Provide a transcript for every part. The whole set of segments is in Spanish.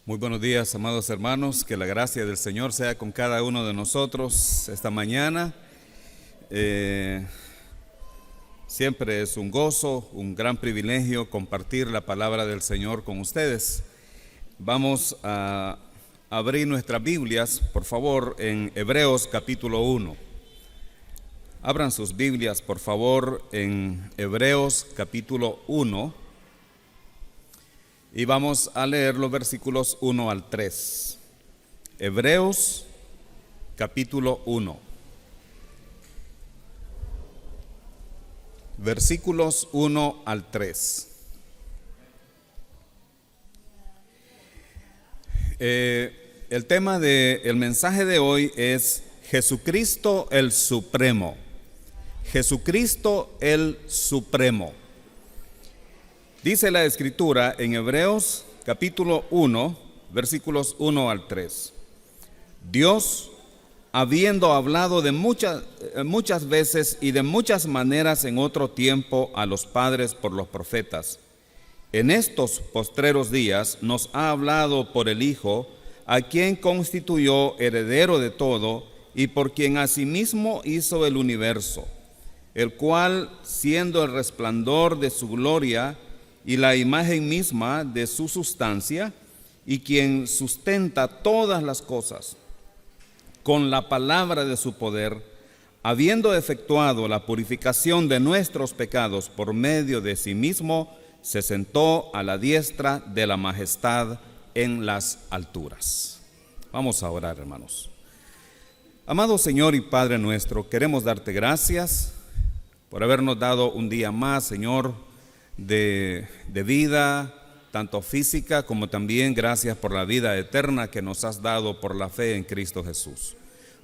Muy buenos días, amados hermanos, que la gracia del Señor sea con cada uno de nosotros esta mañana. Siempre es un gozo, un gran privilegio compartir la palabra del Señor con ustedes. Vamos a abrir nuestras Biblias, por favor, en Hebreos capítulo 1. Abran sus Biblias, por favor, en Hebreos capítulo 1. Y vamos a leer los versículos 1 al 3. Hebreos capítulo 1. Versículos 1 al 3. El tema del mensaje de hoy es Jesucristo el Supremo. Jesucristo el Supremo. Dice la Escritura en Hebreos capítulo 1, versículos 1 al 3. Dios, habiendo hablado de muchas veces y de muchas maneras en otro tiempo a los padres por los profetas, en estos postreros días nos ha hablado por el Hijo, a quien constituyó heredero de todo y por quien asimismo hizo el universo, el cual, siendo el resplandor de su gloria y la imagen misma de su sustancia, y quien sustenta todas las cosas, con la palabra de su poder, habiendo efectuado la purificación de nuestros pecados por medio de sí mismo, se sentó a la diestra de la majestad en las alturas. Vamos a orar, hermanos. Amado Señor y Padre nuestro, queremos darte gracias por habernos dado un día más, Señor, de vida, tanto física como también gracias por la vida eterna que nos has dado por la fe en Cristo Jesús.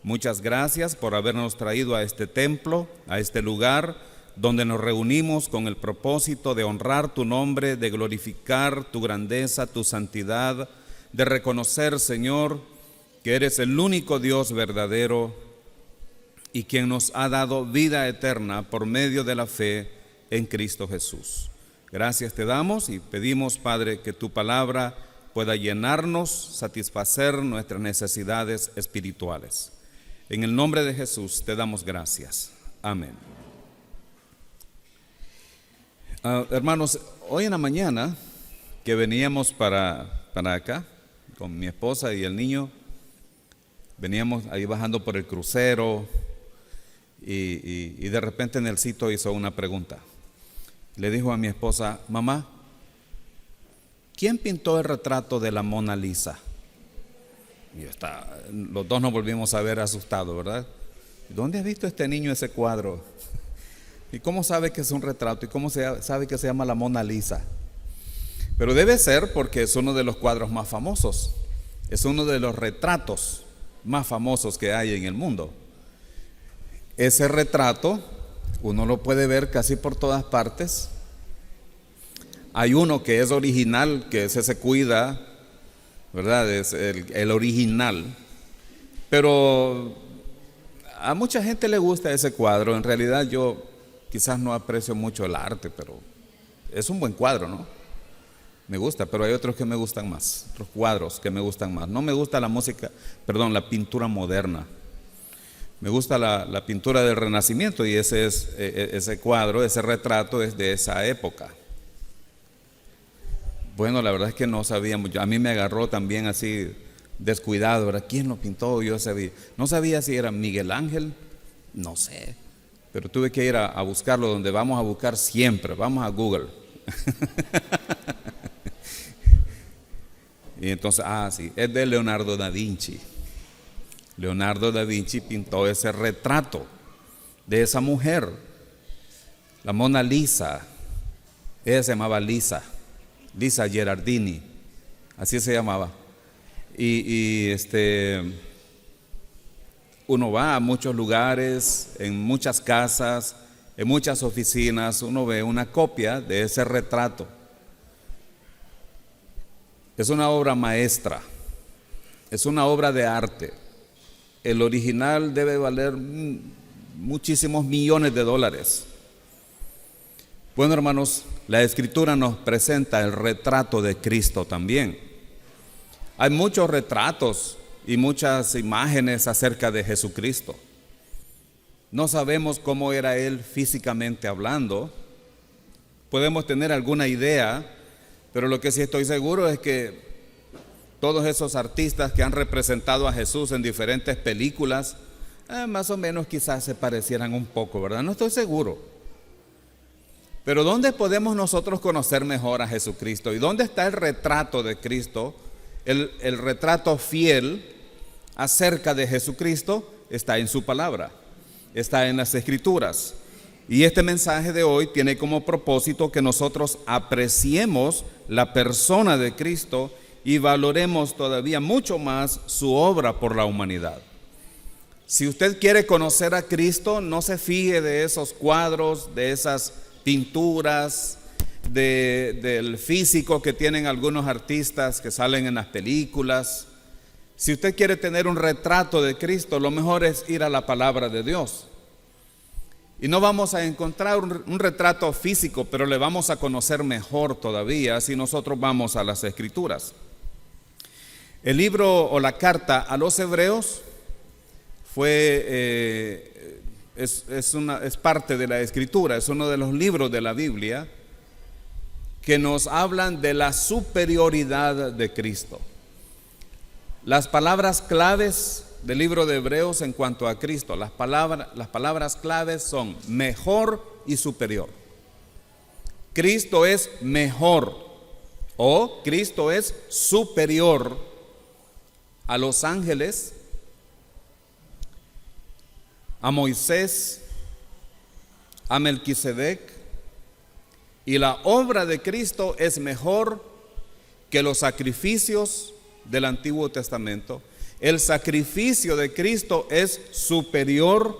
Muchas gracias por habernos traído a este templo, a este lugar donde nos reunimos con el propósito de honrar tu nombre, de glorificar tu grandeza, tu santidad, de reconocer, Señor, que eres el único Dios verdadero y quien nos ha dado vida eterna por medio de la fe en Cristo Jesús. Gracias te damos y pedimos, Padre, que tu palabra pueda llenarnos, satisfacer nuestras necesidades espirituales. En el nombre de Jesús te damos gracias. Amén. Hermanos, hoy en la mañana que veníamos para acá con mi esposa y el niño, veníamos ahí bajando por el crucero y de repente Nelsito hizo una pregunta. Le dijo a mi esposa: mamá, ¿quién pintó el retrato de la Mona Lisa? Y los dos nos volvimos a ver asustados, ¿verdad? ¿Dónde has visto este niño ese cuadro? ¿Y cómo sabe que es un retrato? ¿Y cómo sabe que se llama la Mona Lisa? Pero debe ser porque es uno de los cuadros más famosos. Es uno de los retratos más famosos que hay en el mundo. Ese retrato uno lo puede ver casi por todas partes. Hay uno que es original, que ese se cuida, ¿verdad? Es el original. Pero a mucha gente le gusta ese cuadro. En realidad yo quizás no aprecio mucho el arte, pero es un buen cuadro, ¿no? Me gusta, pero hay otros que me gustan más, otros cuadros que me gustan más. No me gusta la pintura moderna. Me gusta la pintura del Renacimiento y ese cuadro, ese retrato es de esa época. Bueno, la verdad es que no sabíamos. A mí me agarró también así descuidado, ¿verdad? ¿Quién lo pintó? No sabía si era Miguel Ángel, no sé. Pero tuve que ir a buscarlo donde vamos a buscar siempre. Vamos a Google. Y entonces, sí, es de Leonardo da Vinci. Leonardo da Vinci pintó ese retrato de esa mujer, la Mona Lisa. Ella se llamaba Lisa Gherardini, así se llamaba. Uno va a muchos lugares, en muchas casas, en muchas oficinas, uno ve una copia de ese retrato. Es una obra maestra, es una obra de arte. El original debe valer muchísimos millones de dólares. Bueno, hermanos, la Escritura nos presenta el retrato de Cristo también. Hay muchos retratos y muchas imágenes acerca de Jesucristo. No sabemos cómo era Él físicamente hablando. Podemos tener alguna idea, pero lo que sí estoy seguro es que todos esos artistas que han representado a Jesús en diferentes películas, más o menos quizás se parecieran un poco, ¿verdad? No estoy seguro. Pero ¿dónde podemos nosotros conocer mejor a Jesucristo? ¿Y dónde está el retrato de Cristo? El retrato fiel acerca de Jesucristo está en su palabra, está en las Escrituras. Y este mensaje de hoy tiene como propósito que nosotros apreciemos la persona de Cristo y valoremos todavía mucho más su obra por la humanidad. Si usted quiere conocer a Cristo, no se fíe de esos cuadros, de esas pinturas, del físico que tienen algunos artistas que salen en las películas. Si usted quiere tener un retrato de Cristo, lo mejor es ir a la palabra de Dios. Y no vamos a encontrar un retrato físico, pero le vamos a conocer mejor todavía si nosotros vamos a las Escrituras. El libro o la carta a los Hebreos es parte de la Escritura, es uno de los libros de la Biblia que nos hablan de la superioridad de Cristo. Las palabras claves del libro de Hebreos en cuanto a Cristo, las palabras claves son mejor y superior. Cristo es mejor o Cristo es superior a los ángeles, a Moisés, a Melquisedec, y la obra de Cristo es mejor que los sacrificios del Antiguo Testamento. El sacrificio de Cristo es superior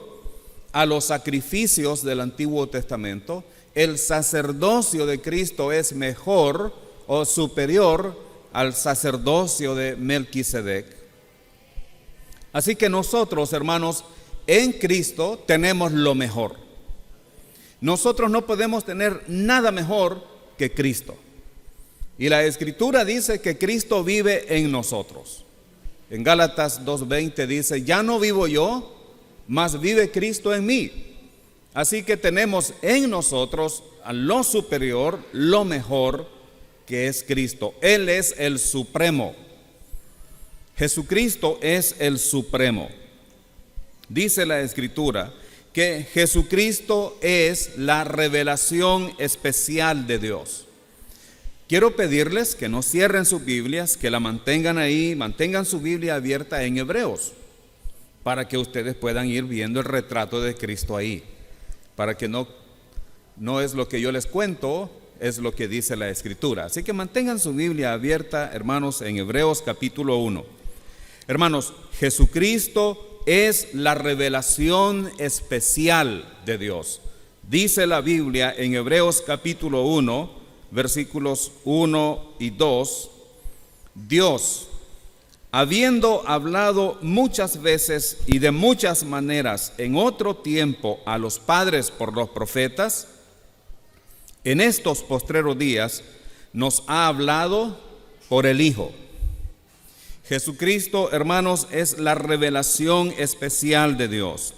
a los sacrificios del Antiguo Testamento. El sacerdocio de Cristo es mejor o superior al sacerdocio de Melquisedec. Así que nosotros, hermanos, en Cristo tenemos lo mejor. Nosotros no podemos tener nada mejor que Cristo. Y la Escritura dice que Cristo vive en nosotros. En Gálatas 2:20 dice, ya no vivo yo, mas vive Cristo en mí. Así que tenemos en nosotros a lo superior, lo mejor, que es Cristo. Él es el supremo. Jesucristo es el supremo. Dice la Escritura que Jesucristo es la revelación especial de Dios. Quiero pedirles que no cierren sus Biblias, que la mantengan ahí, mantengan su Biblia abierta en Hebreos, para que ustedes puedan ir viendo el retrato de Cristo ahí, para que no es lo que yo les cuento, es lo que dice la Escritura. Así que mantengan su Biblia abierta, hermanos, en Hebreos capítulo 1. Hermanos, Jesucristo es la revelación especial de Dios. Dice la Biblia en Hebreos capítulo 1, versículos 1 y 2, Dios, habiendo hablado muchas veces y de muchas maneras en otro tiempo a los padres por los profetas, en estos postreros días nos ha hablado por el Hijo. Jesucristo, hermanos, es la revelación especial de Dios.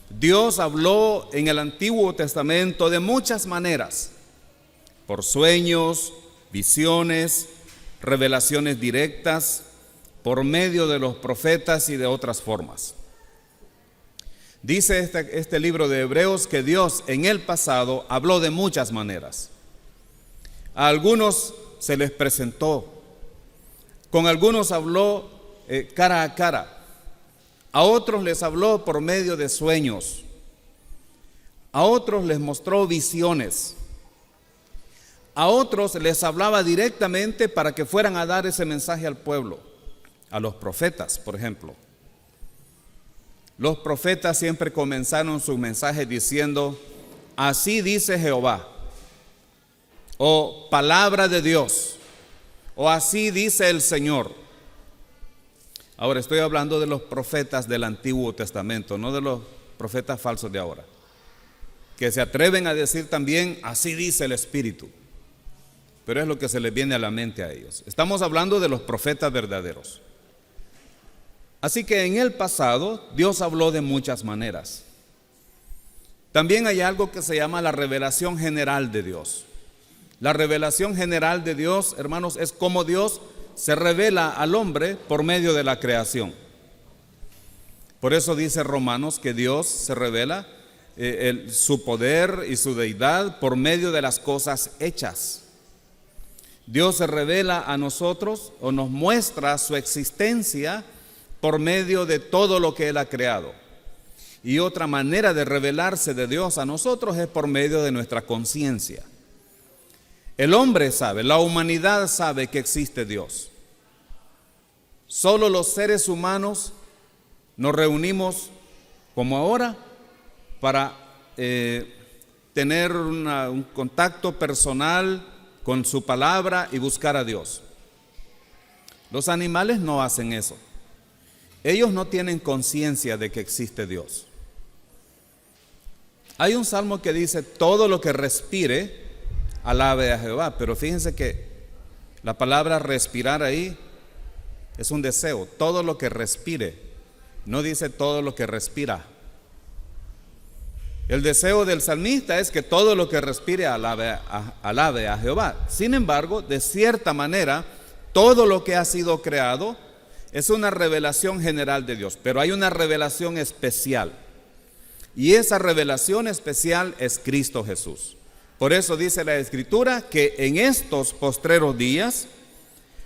Dios habló en el Antiguo Testamento de muchas maneras, por sueños, visiones, revelaciones directas, por medio de los profetas y de otras formas. Dice este libro de Hebreos que Dios en el pasado habló de muchas maneras. A algunos se les presentó, con algunos habló cara a cara, a otros les habló por medio de sueños, a otros les mostró visiones, a otros les hablaba directamente para que fueran a dar ese mensaje al pueblo, a los profetas, por ejemplo. Los profetas siempre comenzaron sus mensajes diciendo, así dice Jehová, o palabra de Dios, o así dice el Señor. Ahora estoy hablando de los profetas del Antiguo Testamento, no de los profetas falsos de ahora, que se atreven a decir también, así dice el Espíritu. pero es lo que se les viene a la mente a ellos. Estamos hablando de los profetas verdaderos. Así que en el pasado Dios habló de muchas maneras. También hay algo que se llama la revelación general de Dios. La revelación general de Dios, hermanos, es cómo Dios se revela al hombre por medio de la creación. Por eso dice Romanos que Dios se revela su poder y su deidad por medio de las cosas hechas. Dios se revela a nosotros o nos muestra su existencia por medio de todo lo que Él ha creado. Y otra manera de revelarse de Dios a nosotros es por medio de nuestra conciencia. El hombre sabe, la humanidad sabe que existe Dios. Solo los seres humanos nos reunimos como ahora para tener un contacto personal con su palabra y buscar a Dios. Los animales no hacen eso. Ellos no tienen conciencia de que existe Dios. Hay un salmo que dice: todo lo que respire, alabe a Jehová. Pero fíjense que la palabra respirar ahí es un deseo. Todo lo que respire, no dice todo lo que respira. El deseo del salmista es que todo lo que respire alabe a Jehová. Sin embargo, de cierta manera, todo lo que ha sido creado es una revelación general de Dios, pero hay una revelación especial. Y esa revelación especial es Cristo Jesús. Por eso dice la Escritura que en estos postreros días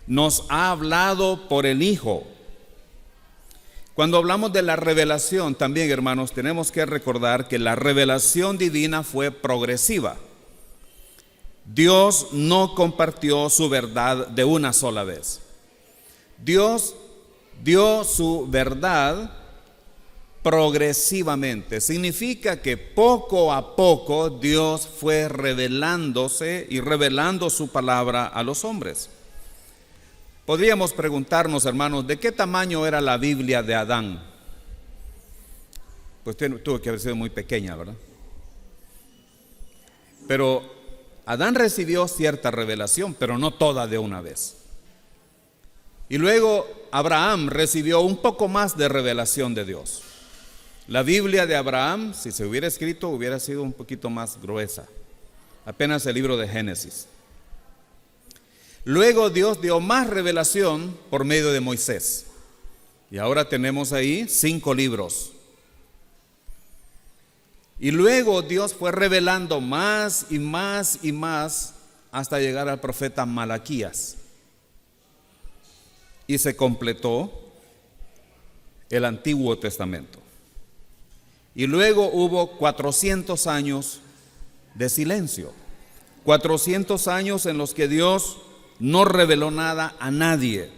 nos ha hablado por el Hijo. Cuando hablamos de la revelación, también, hermanos, tenemos que recordar que la revelación divina fue progresiva. Dios no compartió su verdad de una sola vez. Dios dio su verdad progresivamente. Significa que poco a poco Dios fue revelándose y revelando su palabra a los hombres. Podríamos preguntarnos, hermanos, ¿de qué tamaño era la Biblia de Adán? Pues tuvo que haber sido muy pequeña, ¿verdad? Pero Adán recibió cierta revelación, pero no toda de una vez. Y luego Abraham recibió un poco más de revelación de Dios. La Biblia de Abraham, si se hubiera escrito, hubiera sido un poquito más gruesa. Apenas el libro de Génesis. Luego Dios dio más revelación por medio de Moisés. Y ahora tenemos ahí 5 libros. Y luego Dios fue revelando más y más y más hasta llegar al profeta Malaquías. Y se completó el Antiguo Testamento. Y luego hubo 400 años de silencio. 400 años en los que Dios no reveló nada a nadie.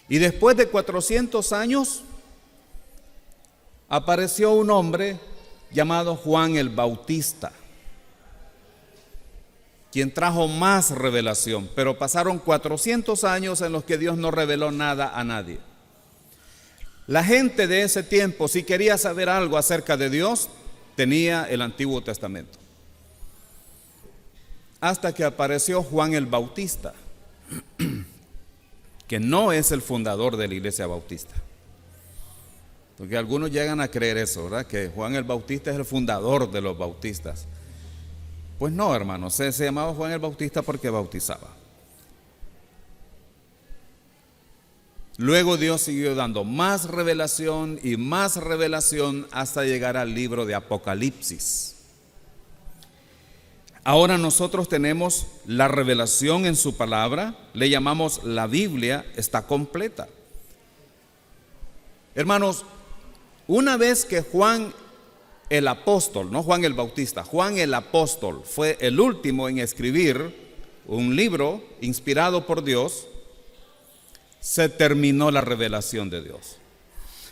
Y después de 400 años apareció un hombre llamado Juan el Bautista, quien trajo más revelación. Pero pasaron 400 años en los que Dios no reveló nada a nadie. La gente de ese tiempo, si quería saber algo acerca de Dios, tenía el Antiguo Testamento. Hasta que apareció Juan el Bautista, que no es el fundador de la iglesia bautista. Porque algunos llegan a creer eso, ¿verdad? Que Juan el Bautista es el fundador de los bautistas. Pues no, hermanos, se llamaba Juan el Bautista porque bautizaba. Luego Dios siguió dando más revelación y más revelación hasta llegar al libro de Apocalipsis. Ahora nosotros tenemos la revelación en su palabra, le llamamos la Biblia, está completa. Hermanos, una vez que Juan el apóstol, no Juan el Bautista, Juan el apóstol fue el último en escribir un libro inspirado por Dios, se terminó la revelación de Dios.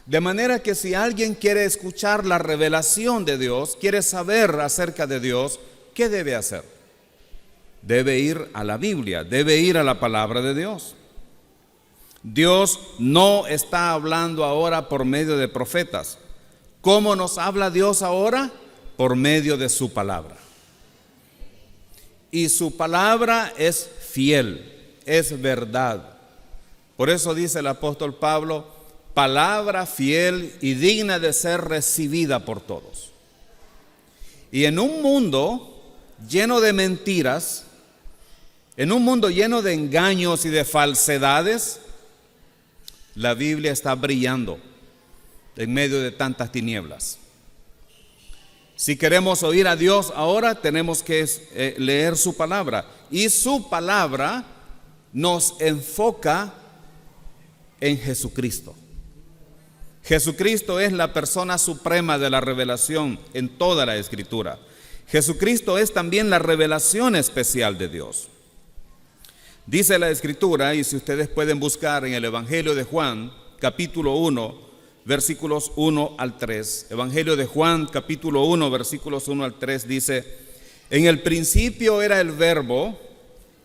De manera que si alguien quiere escuchar la revelación de Dios, quiere saber acerca de Dios, ¿qué debe hacer? Debe ir a la Biblia, debe ir a la palabra de Dios. Dios no está hablando ahora por medio de profetas. ¿Cómo nos habla Dios ahora? Por medio de su palabra. y su palabra es fiel, es verdad. Por eso dice el apóstol Pablo, palabra fiel y digna de ser recibida por todos. Y en un mundo lleno de mentiras, en un mundo lleno de engaños y de falsedades, la Biblia está brillando en medio de tantas tinieblas. Si queremos oír a Dios ahora, tenemos que leer su palabra. Y su palabra nos enfoca en Jesucristo. Jesucristo es la persona suprema de la revelación en toda la Escritura. Jesucristo es también la revelación especial de Dios. Dice la Escritura, y si ustedes pueden buscar en el Evangelio de Juan, capítulo 1, versículos 1 al 3. Evangelio de Juan, capítulo 1, versículos 1 al 3, dice: en el principio era el Verbo,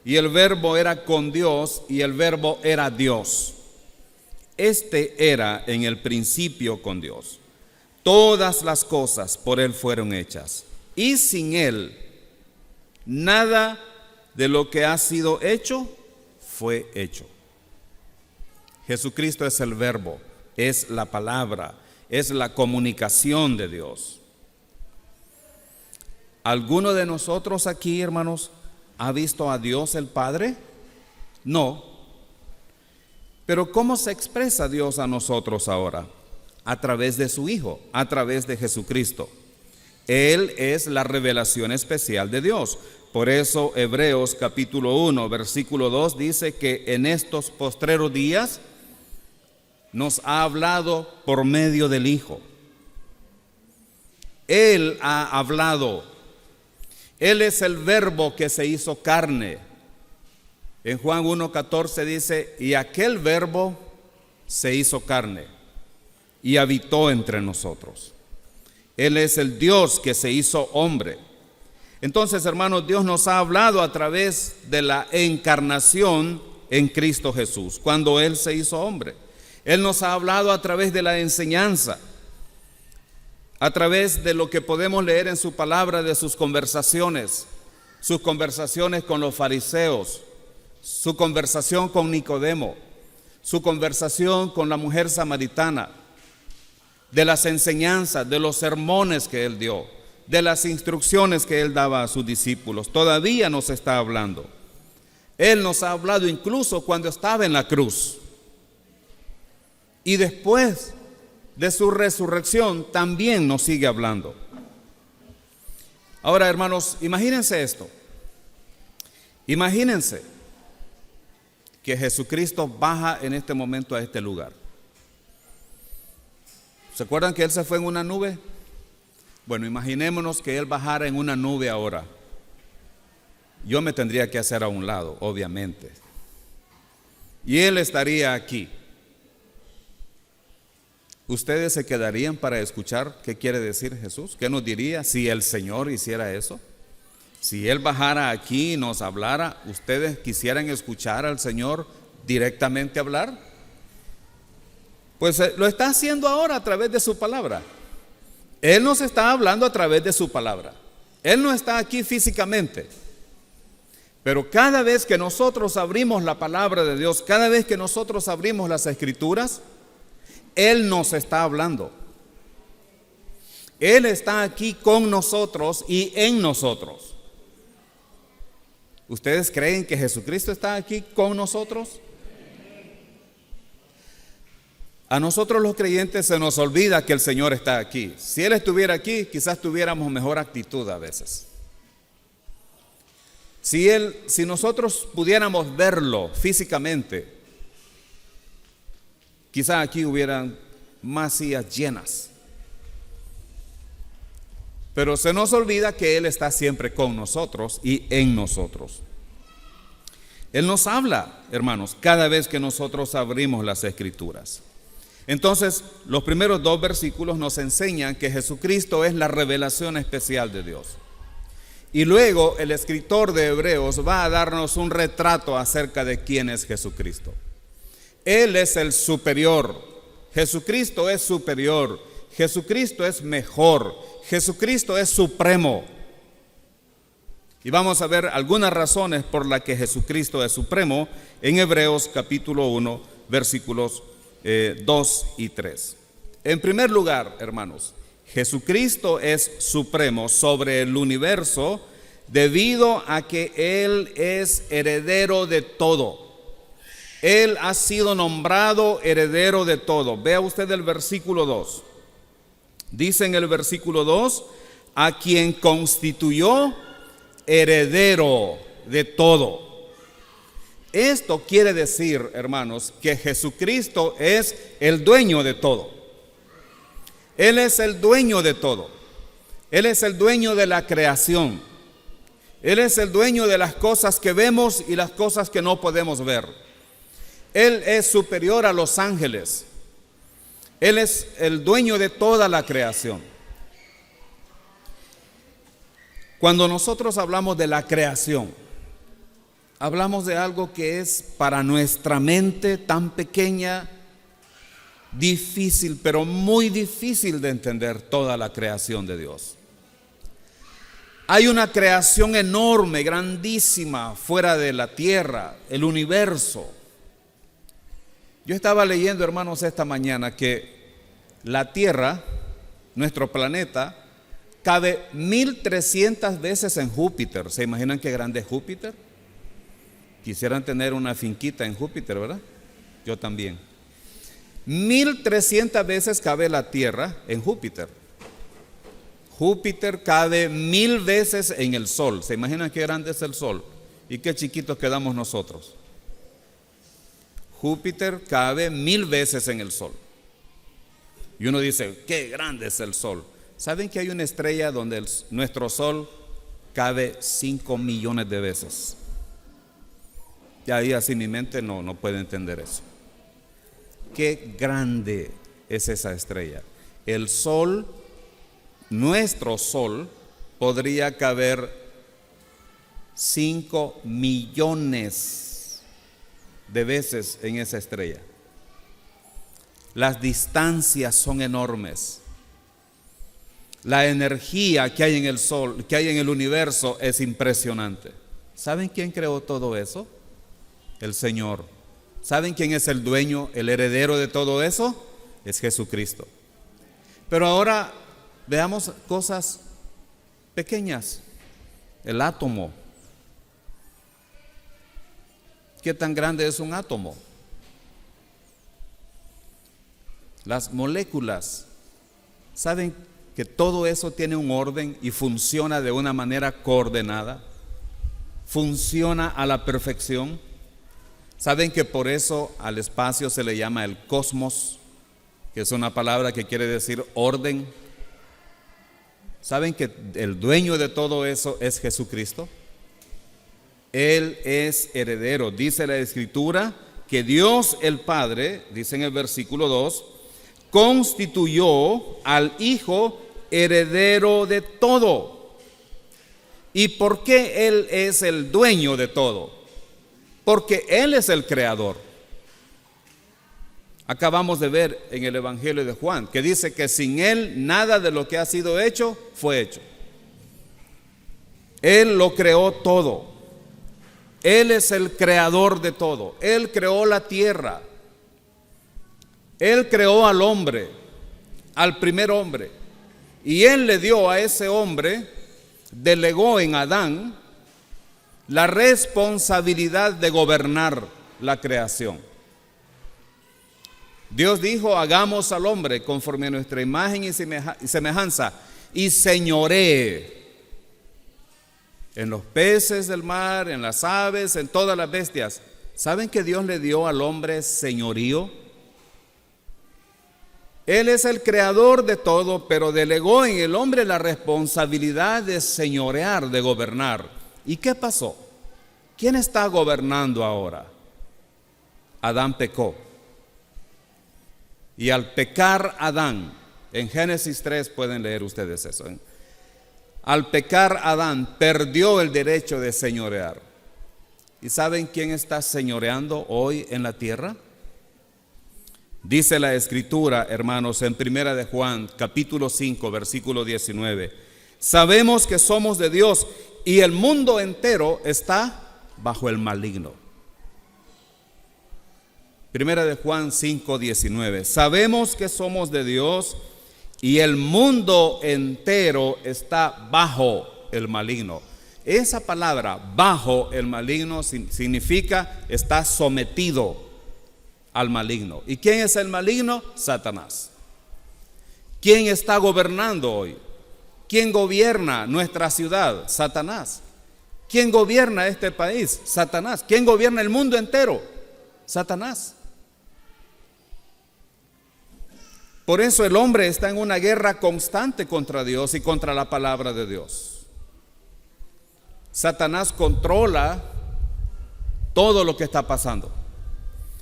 y el Verbo era con Dios, y el Verbo era Dios. Este era en el principio con Dios. Todas las cosas por Él fueron hechas, y sin Él nada de lo que ha sido hecho fue hecho. Jesucristo es el Verbo, es la palabra, es la comunicación de Dios. ¿Alguno de nosotros aquí, hermanos, ha visto a Dios el Padre? No. Pero ¿cómo se expresa Dios a nosotros ahora? A través de su Hijo, a través de Jesucristo. Él es la revelación especial de Dios. Por eso Hebreos capítulo 1, versículo 2 dice que en estos postreros días nos ha hablado por medio del Hijo. Él ha hablado. Él es el Verbo que se hizo carne. En Juan 1:14 dice: y aquel Verbo se hizo carne y habitó entre nosotros. Él es el Dios que se hizo hombre. Entonces, hermanos, Dios nos ha hablado a través de la encarnación en Cristo Jesús, cuando Él se hizo hombre. Él nos ha hablado a través de la enseñanza, a través de lo que podemos leer en su palabra, de sus conversaciones con los fariseos, su conversación con Nicodemo, su conversación con la mujer samaritana, de las enseñanzas, de los sermones que Él dio, de las instrucciones que Él daba a sus discípulos. Todavía nos está hablando. Él nos ha hablado incluso cuando estaba en la cruz. Y después de su resurrección también nos sigue hablando. Ahora, hermanos, imagínense esto. Imagínense que Jesucristo baja en este momento a este lugar. ¿Se acuerdan que Él se fue en una nube? Bueno, imaginémonos que Él bajara en una nube ahora. Yo me tendría que hacer a un lado, obviamente. Y Él estaría aquí. ¿Ustedes se quedarían para escuchar qué quiere decir Jesús? ¿Qué nos diría si el Señor hiciera eso? Si Él bajara aquí y nos hablara, ¿ustedes quisieran escuchar al Señor directamente hablar? Pues lo está haciendo ahora a través de su palabra. Él nos está hablando a través de su palabra. Él no está aquí físicamente. Pero cada vez que nosotros abrimos la palabra de Dios, cada vez que nosotros abrimos las Escrituras, Él nos está hablando. Él está aquí con nosotros y en nosotros. ¿Ustedes creen que Jesucristo está aquí con nosotros? A nosotros los creyentes se nos olvida que el Señor está aquí. Si Él estuviera aquí, quizás tuviéramos mejor actitud a veces. Si nosotros pudiéramos verlo físicamente, quizás aquí hubieran más sillas llenas. Pero se nos olvida que Él está siempre con nosotros y en nosotros. Él nos habla, hermanos, cada vez que nosotros abrimos las Escrituras. Entonces, los primeros 2 versículos nos enseñan que Jesucristo es la revelación especial de Dios. Y luego el escritor de Hebreos va a darnos un retrato acerca de quién es Jesucristo. Él es el superior. Jesucristo es superior. Jesucristo es mejor. Jesucristo es supremo. Y vamos a ver algunas razones por las que Jesucristo es supremo en Hebreos capítulo 1, versículos 2 y 3. En primer lugar, hermanos, Jesucristo es supremo sobre el universo debido a que Él es heredero de todo. Él ha sido nombrado heredero de todo. Vea usted el versículo 2. Dice en el versículo 2, a quien constituyó heredero de todo. Esto quiere decir, hermanos, que Jesucristo es el dueño de todo. Él es el dueño de todo. Él es el dueño de la creación. Él es el dueño de las cosas que vemos y las cosas que no podemos ver. Él es superior a los ángeles. Él es el dueño de toda la creación. Cuando nosotros hablamos de la creación, hablamos de algo que es para nuestra mente tan pequeña, difícil, pero muy difícil de entender toda la creación de Dios. Hay una creación enorme, grandísima, fuera de la tierra, el universo. Yo estaba leyendo, hermanos, esta mañana que la Tierra, nuestro planeta, cabe 1300 veces en Júpiter. ¿Se imaginan qué grande es Júpiter? Quisieran tener una finquita en Júpiter, ¿verdad? Yo también. 1300 veces cabe la Tierra en Júpiter. Júpiter cabe 1000 veces en el Sol. ¿Se imaginan qué grande es el Sol? ¿Y qué chiquitos quedamos nosotros? Júpiter cabe 1000 veces en el Sol. Y uno dice, qué grande es el Sol. ¿Saben que hay una estrella donde nuestro Sol cabe 5 millones de veces? Y ahí así mi mente no puede entender eso. Qué grande es esa estrella. El Sol, nuestro Sol, podría caber 5 millones de veces en esa estrella. Las distancias son enormes. La energía que hay en el Sol, que hay en el universo, es impresionante. ¿Saben quién creó todo eso? El Señor. ¿Saben quién es el dueño, el heredero de todo eso? Es Jesucristo. Pero ahora veamos cosas pequeñas. El átomo. ¿Qué tan grande es un átomo? Las moléculas. ¿Saben que todo eso tiene un orden y funciona de una manera coordenada? Funciona a la perfección. ¿Saben que por eso al espacio se le llama el cosmos? Que es una palabra que quiere decir orden. ¿Saben que el dueño de todo eso es Jesucristo? Él es heredero. Dice la Escritura que Dios el Padre, dice en el versículo 2, constituyó al Hijo heredero de todo. ¿Y por qué Él es el dueño de todo? Porque Él es el creador. Acabamos de ver en el Evangelio de Juan que dice que sin Él nada de lo que ha sido hecho fue hecho. Él lo creó todo. Él es el creador de todo. Él creó la tierra. Él creó al hombre, al primer hombre. Y Él le dio a ese hombre, delegó en Adán la responsabilidad de gobernar la creación. Dios dijo, hagamos al hombre conforme a nuestra imagen y semejanza, y señoree en los peces del mar, en las aves, en todas las bestias. ¿Saben que Dios le dio al hombre señorío? Él es el creador de todo, pero delegó en el hombre la responsabilidad de señorear, de gobernar. ¿Y qué pasó? ¿Quién está gobernando ahora? Adán pecó. Y al pecar Adán, en Génesis 3 pueden leer ustedes eso, al pecar Adán, perdió el derecho de señorear. ¿Y saben quién está señoreando hoy en la tierra? Dice la Escritura, hermanos, en Primera de Juan, capítulo 5, versículo 19. Sabemos que somos de Dios y el mundo entero está bajo el maligno. Primera de Juan 5:19. Sabemos que somos de Dios y el mundo entero está bajo el maligno. Esa palabra, bajo el maligno, significa está sometido al maligno. ¿Y quién es el maligno? Satanás. ¿Quién está gobernando hoy? ¿Quién gobierna nuestra ciudad? Satanás. ¿Quién gobierna este país? Satanás. ¿Quién gobierna el mundo entero? Satanás. Por eso el hombre está en una guerra constante contra Dios y contra la palabra de Dios. Satanás controla todo lo que está pasando.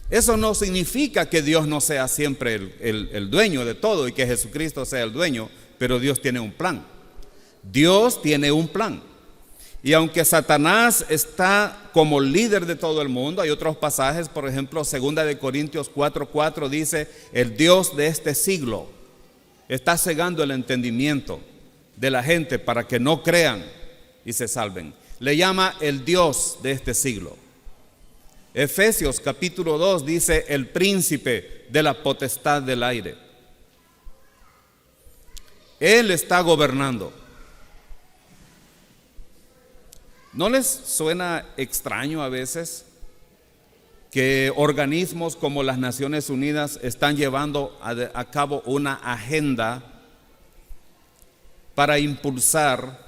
Eso no significa que Dios no sea siempre el dueño de todo y que Jesucristo sea el dueño, pero Dios tiene un plan. Dios tiene un plan. Y aunque Satanás está como líder de todo el mundo, hay otros pasajes, por ejemplo, 2 de Corintios 4:4 dice, el Dios de este siglo está cegando el entendimiento de la gente para que no crean y se salven. Le llama el Dios de este siglo. Efesios capítulo 2 dice, el príncipe de la potestad del aire. Él está gobernando. ¿No les suena extraño a veces que organismos como las Naciones Unidas están llevando a cabo una agenda para impulsar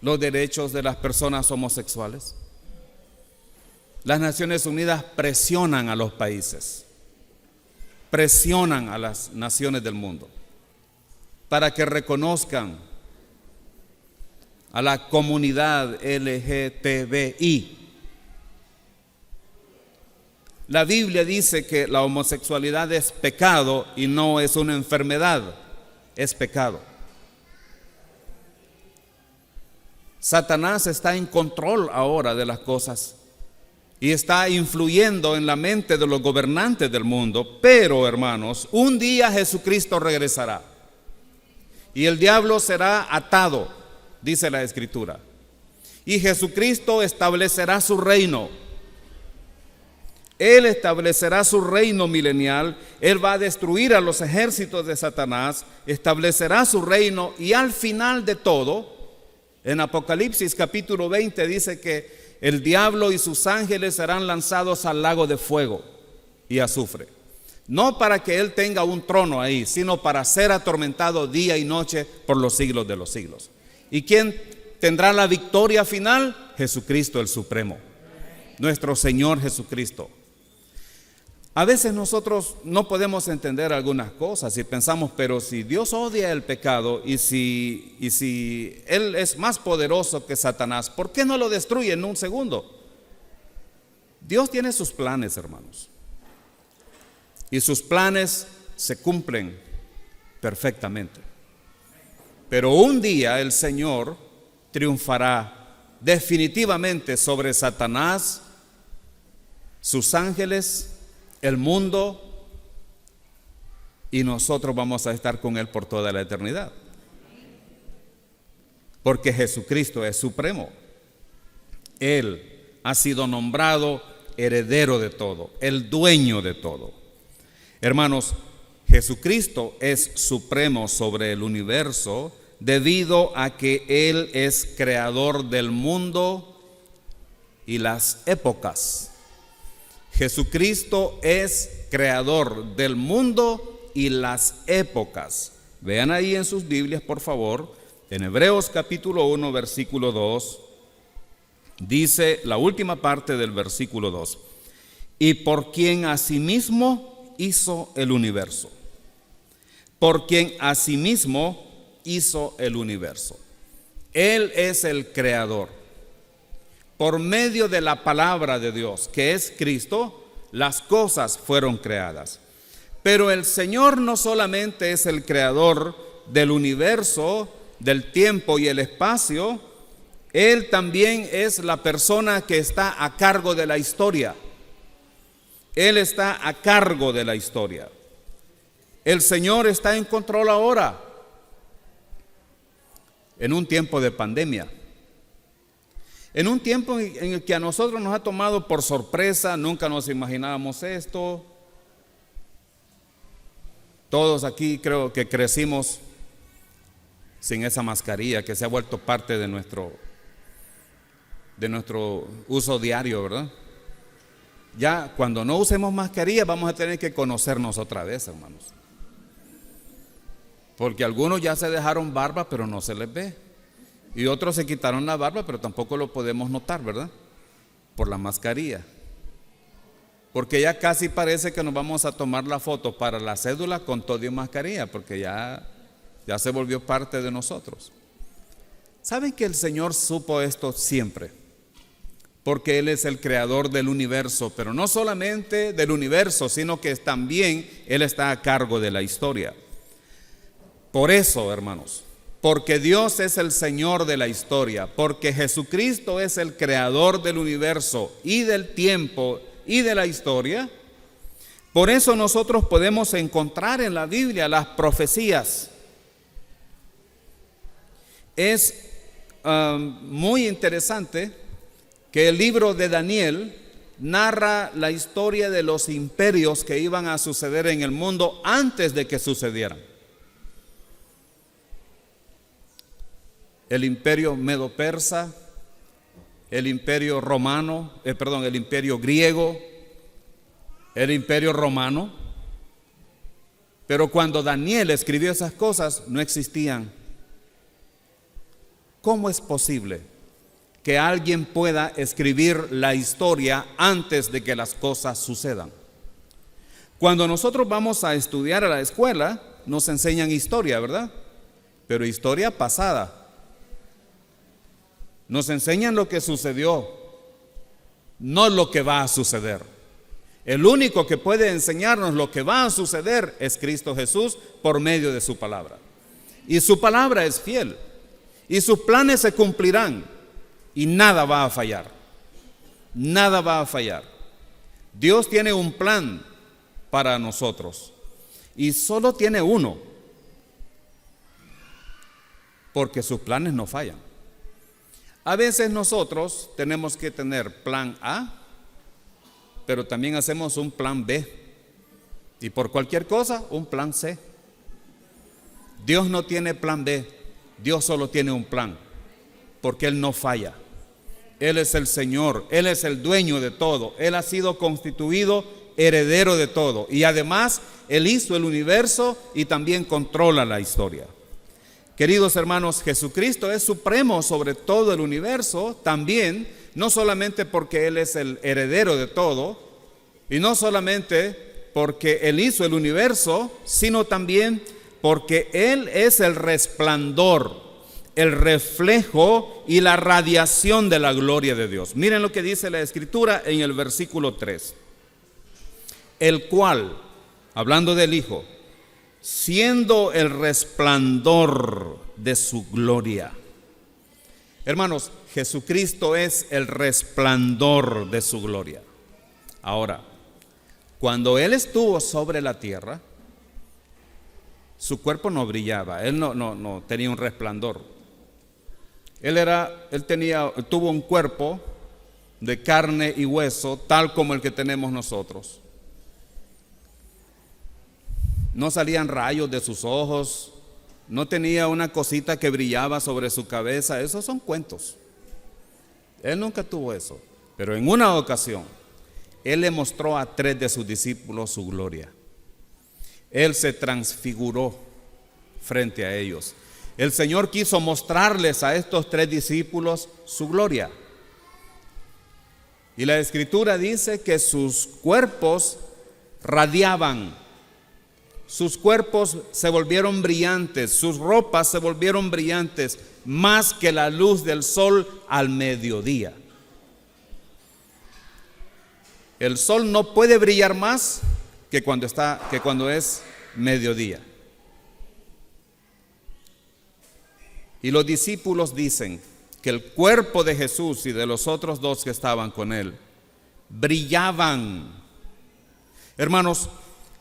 los derechos de las personas homosexuales? Las Naciones Unidas presionan a los países, presionan a las naciones del mundo para que reconozcan a la comunidad LGTBI. La Biblia dice que la homosexualidad es pecado y no es una enfermedad, es pecado. Satanás está en control ahora de las cosas y está influyendo en la mente de los gobernantes del mundo, pero hermanos, un día Jesucristo regresará y el diablo será atado, dice la Escritura, y Jesucristo establecerá su reino. Él establecerá su reino milenial. Él va a destruir a los ejércitos de Satanás, establecerá su reino y al final de todo, en Apocalipsis capítulo 20 dice que el diablo y sus ángeles serán lanzados al lago de fuego y azufre. No para que él tenga un trono ahí, sino para ser atormentado día y noche por los siglos de los siglos. ¿Y quién tendrá la victoria final? Jesucristo el Supremo, nuestro Señor Jesucristo. A veces nosotros no podemos entender algunas cosas y pensamos, pero si Dios odia el pecado y si Él es más poderoso que Satanás, ¿por qué no lo destruye en un segundo? Dios tiene sus planes, hermanos, y sus planes se cumplen perfectamente. Pero un día el Señor triunfará definitivamente sobre Satanás, sus ángeles, el mundo, y nosotros vamos a estar con Él por toda la eternidad. Porque Jesucristo es supremo. Él ha sido nombrado heredero de todo, el dueño de todo. Hermanos, Jesucristo es supremo sobre el universo debido a que Él es creador del mundo y las épocas. Jesucristo es creador del mundo y las épocas. Vean ahí en sus Biblias, por favor, en Hebreos capítulo 1, versículo 2, dice la última parte del versículo 2, y por quien asimismo hizo el universo. Por quien asimismo hizo el universo. Él es el creador. Por medio de la palabra de Dios, que es Cristo, las cosas fueron creadas. Pero el Señor no solamente es el creador del universo, del tiempo y el espacio, Él también es la persona que está a cargo de la historia. Él está a cargo de la historia. El Señor está en control ahora. en un tiempo de pandemia. En un tiempo en el que a nosotros nos ha tomado por sorpresa, nunca nos imaginábamos esto. Todos aquí creo que crecimos sin esa mascarilla que se ha vuelto parte de nuestro uso diario, ¿verdad? Ya cuando no usemos mascarilla vamos a tener que conocernos otra vez, hermanos. Porque algunos ya se dejaron barba, pero no se les ve. Y otros se quitaron la barba, pero tampoco lo podemos notar, ¿verdad? Por la mascarilla. Porque ya casi parece que nos vamos a tomar la foto para la cédula con todo y mascarilla, porque ya se volvió parte de nosotros. ¿Saben que el Señor supo esto siempre? Porque Él es el creador del universo, pero no solamente del universo, sino que también Él está a cargo de la historia. Por eso, hermanos, porque Dios es el Señor de la historia, porque Jesucristo es el creador del universo y del tiempo y de la historia, por eso nosotros podemos encontrar en la Biblia las profecías. Es muy interesante que el libro de Daniel narra la historia de los imperios que iban a suceder en el mundo antes de que sucedieran. El imperio medo-persa, el imperio romano, el imperio griego, el imperio romano. Pero cuando Daniel escribió esas cosas, no existían. ¿Cómo es posible que alguien pueda escribir la historia antes de que las cosas sucedan? Cuando nosotros vamos a estudiar a la escuela, nos enseñan historia, ¿verdad? Pero historia pasada. Nos enseñan lo que sucedió, no lo que va a suceder. El único que puede enseñarnos lo que va a suceder es Cristo Jesús por medio de su palabra. Y su palabra es fiel. Y sus planes se cumplirán. Y nada va a fallar. Nada va a fallar. Dios tiene un plan para nosotros. Y solo tiene uno. Porque sus planes no fallan. A veces nosotros tenemos que tener plan A, pero también hacemos un plan B. Y por cualquier cosa, un plan C. Dios no tiene plan B, Dios solo tiene un plan, porque Él no falla. Él es el Señor, Él es el dueño de todo, Él ha sido constituido heredero de todo. Y además, Él hizo el universo y también controla la historia. Queridos hermanos, Jesucristo es supremo sobre todo el universo, también, no solamente porque Él es el heredero de todo, y no solamente porque Él hizo el universo, sino también porque Él es el resplandor, el reflejo y la radiación de la gloria de Dios. Miren lo que dice la Escritura en el versículo 3. El cual, hablando del Hijo, siendo el resplandor de su gloria. Hermanos, Jesucristo es el resplandor de su gloria. Ahora, cuando Él estuvo sobre la tierra, su cuerpo no brillaba, Él no tenía un resplandor. Él tuvo un cuerpo de carne y hueso, tal como el que tenemos nosotros. No salían rayos de sus ojos, no tenía una cosita que brillaba sobre su cabeza. Esos son cuentos. Él nunca tuvo eso. Pero en una ocasión, Él le mostró a 3 de sus discípulos su gloria. Él se transfiguró frente a ellos. El Señor quiso mostrarles a estos 3 discípulos su gloria. Y la Escritura dice que sus cuerpos radiaban. Sus cuerpos se volvieron brillantes, sus ropas se volvieron brillantes, más que la luz del sol al mediodía. El sol no puede brillar más que cuando es mediodía. Y los discípulos dicen que el cuerpo de Jesús y de los otros 2 que estaban con Él brillaban. Hermanos,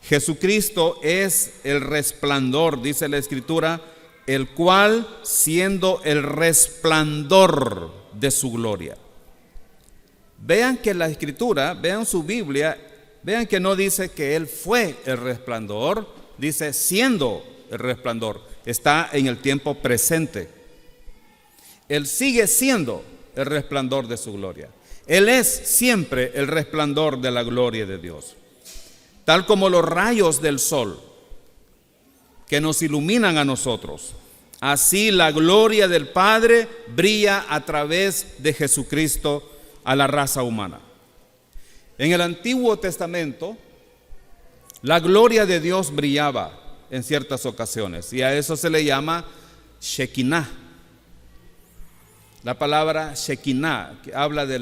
Jesucristo es el resplandor, dice la Escritura, el cual siendo el resplandor de su gloria. Vean que la Escritura, vean su Biblia, vean que no dice que Él fue el resplandor, dice siendo el resplandor. Está en el tiempo presente. Él sigue siendo el resplandor de su gloria. Él es siempre el resplandor de la gloria de Dios. Tal como los rayos del sol que nos iluminan a nosotros, así la gloria del Padre brilla a través de Jesucristo a la raza humana. En el Antiguo Testamento, la gloria de Dios brillaba en ciertas ocasiones y a eso se le llama Shekinah. La palabra Shekinah, que habla de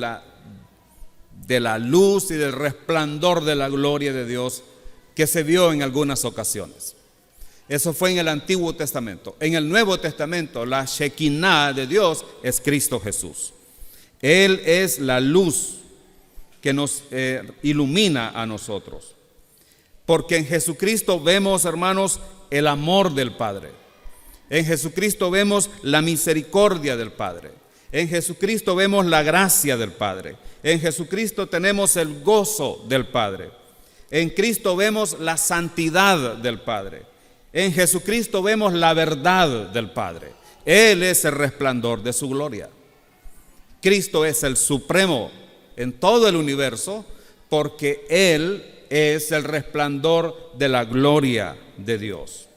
la luz y del resplandor de la gloria de Dios que se vio en algunas ocasiones. Eso fue en el Antiguo Testamento. En el Nuevo Testamento, la Shekinah de Dios es Cristo Jesús. Él es la luz que nos ilumina a nosotros. Porque en Jesucristo vemos, hermanos, el amor del Padre. En Jesucristo vemos la misericordia del Padre. En Jesucristo vemos la gracia del Padre. En Jesucristo tenemos el gozo del Padre. En Cristo vemos la santidad del Padre. En Jesucristo vemos la verdad del Padre. Él es el resplandor de su gloria. Cristo es el supremo en todo el universo porque Él es el resplandor de la gloria de Dios.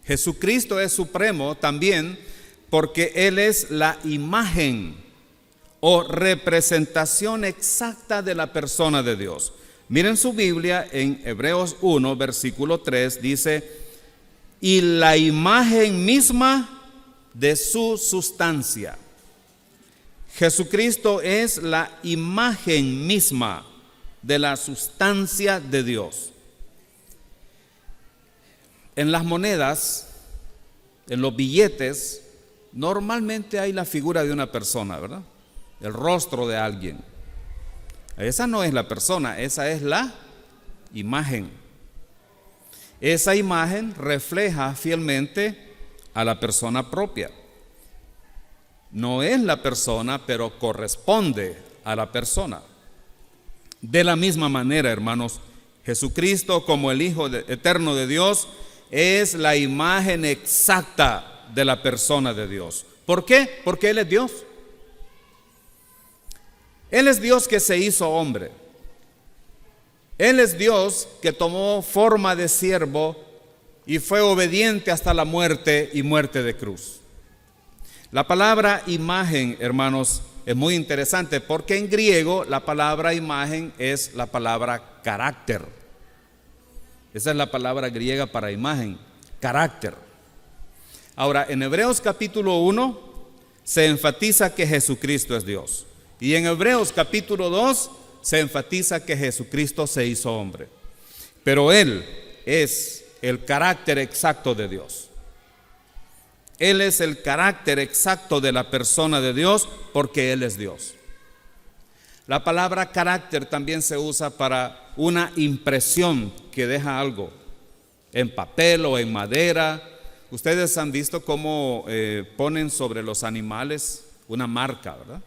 Jesucristo es supremo también porque Él es la imagen o representación exacta de la persona de Dios. Miren su Biblia en Hebreos 1, versículo 3, dice, y la imagen misma de su sustancia. Jesucristo es la imagen misma de la sustancia de Dios. En las monedas, en los billetes, normalmente hay la figura de una persona, ¿verdad? El rostro de alguien. Esa no es la persona, esa es la imagen. Esa imagen refleja fielmente a la persona propia. No es la persona, pero corresponde a la persona. De la misma manera, hermanos, Jesucristo como el Hijo eterno de Dios es la imagen exacta de la persona de Dios. ¿Por qué? Porque Él es Dios. Él es Dios que se hizo hombre. Él es Dios que tomó forma de siervo y fue obediente hasta la muerte y muerte de cruz. La palabra imagen, hermanos, es muy interesante porque en griego la palabra imagen es la palabra carácter. Esa es la palabra griega para imagen, carácter. Ahora, en Hebreos capítulo 1 se enfatiza que Jesucristo es Dios. Y en Hebreos capítulo 2 se enfatiza que Jesucristo se hizo hombre. Pero Él es el carácter exacto de Dios. Él es el carácter exacto de la persona de Dios porque Él es Dios. La palabra carácter también se usa para una impresión que deja algo en papel o en madera. Ustedes han visto cómo ponen sobre los animales una marca, ¿verdad?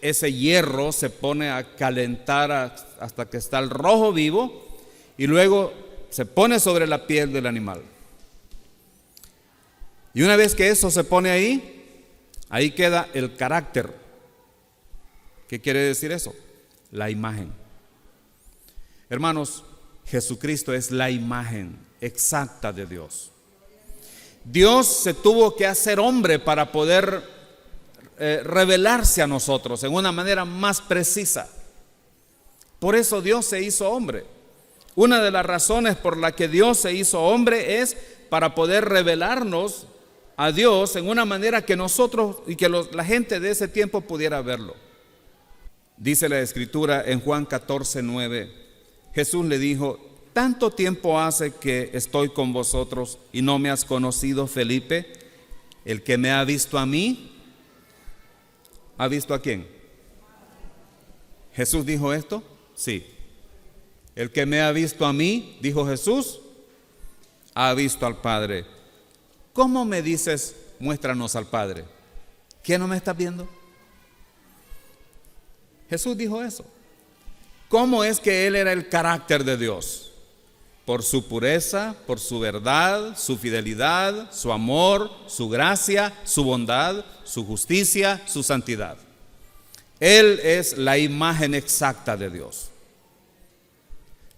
Ese hierro se pone a calentar hasta que está el rojo vivo y luego se pone sobre la piel del animal. Y una vez que eso se pone ahí queda el carácter. ¿Qué quiere decir eso? La imagen. Hermanos, Jesucristo es la imagen exacta de Dios. Dios se tuvo que hacer hombre para poder revelarse a nosotros en una manera más precisa. Por eso Dios se hizo hombre. Una de las razones por la que Dios se hizo hombre es para poder revelarnos a Dios en una manera que nosotros y que la gente de ese tiempo pudiera verlo. Dice la Escritura en Juan 14:9, Jesús le dijo: ¿tanto tiempo hace que estoy con vosotros y no me has conocido, Felipe? El que me ha visto a mí, ¿ha visto a quién? ¿Jesús dijo esto? Sí. El que me ha visto a mí, dijo Jesús, ha visto al Padre. ¿cómo me dices, muéstranos al Padre? ¿Qué no me estás viendo? Jesús dijo eso. ¿Cómo es que Él era el carácter de Dios? Por su pureza, por su verdad, su fidelidad, su amor, su gracia, su bondad, su justicia, su santidad. Él es la imagen exacta de Dios.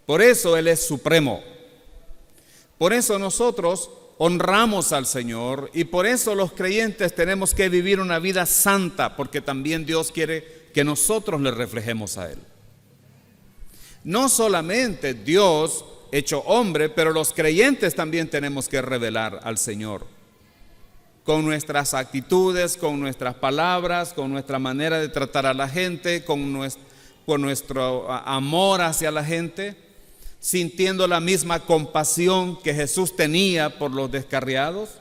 Por eso Él es supremo. Por eso nosotros honramos al Señor y por eso los creyentes tenemos que vivir una vida santa, porque también Dios quiere que nosotros le reflejemos a Él. No solamente Dios hecho hombre, pero los creyentes también tenemos que revelar al Señor con nuestras actitudes, con nuestras palabras, con nuestra manera de tratar a la gente, con nuestro amor hacia la gente, sintiendo la misma compasión que Jesús tenía por los descarriados.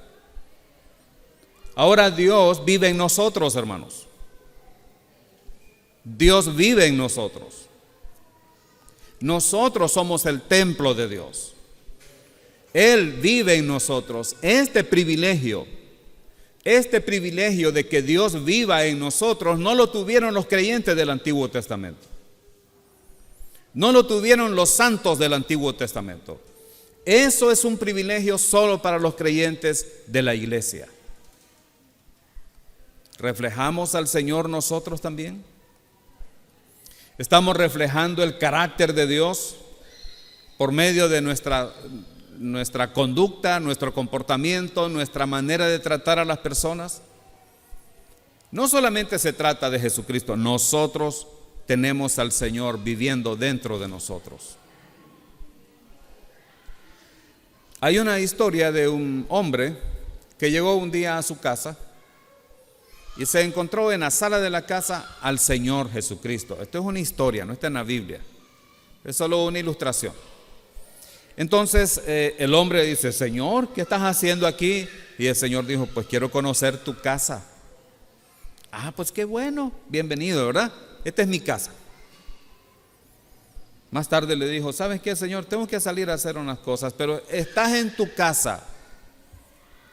Ahora Dios vive en nosotros, hermanos. Dios vive en nosotros. Nosotros somos el templo de Dios. Él vive en nosotros. Este privilegio de que Dios viva en nosotros no lo tuvieron los creyentes del Antiguo Testamento. No lo tuvieron los santos del Antiguo Testamento. Eso es un privilegio solo para los creyentes de la iglesia. ¿Reflejamos al Señor nosotros también? ¿Estamos reflejando el carácter de Dios por medio de nuestra conducta, nuestro comportamiento, nuestra manera de tratar a las personas? No solamente se trata de Jesucristo, nosotros tenemos al Señor viviendo dentro de nosotros. Hay una historia de un hombre que llegó un día a su casa y se encontró en la sala de la casa al Señor Jesucristo. Esto es una historia, no está en la Biblia, es solo una ilustración. Entonces el hombre dice: Señor, ¿qué estás haciendo aquí? Y el Señor dijo: pues quiero conocer tu casa. Ah, pues qué bueno, bienvenido, ¿verdad? Esta es mi casa. Más tarde le dijo: ¿sabes qué, Señor? Tengo que salir a hacer unas cosas, pero estás en tu casa.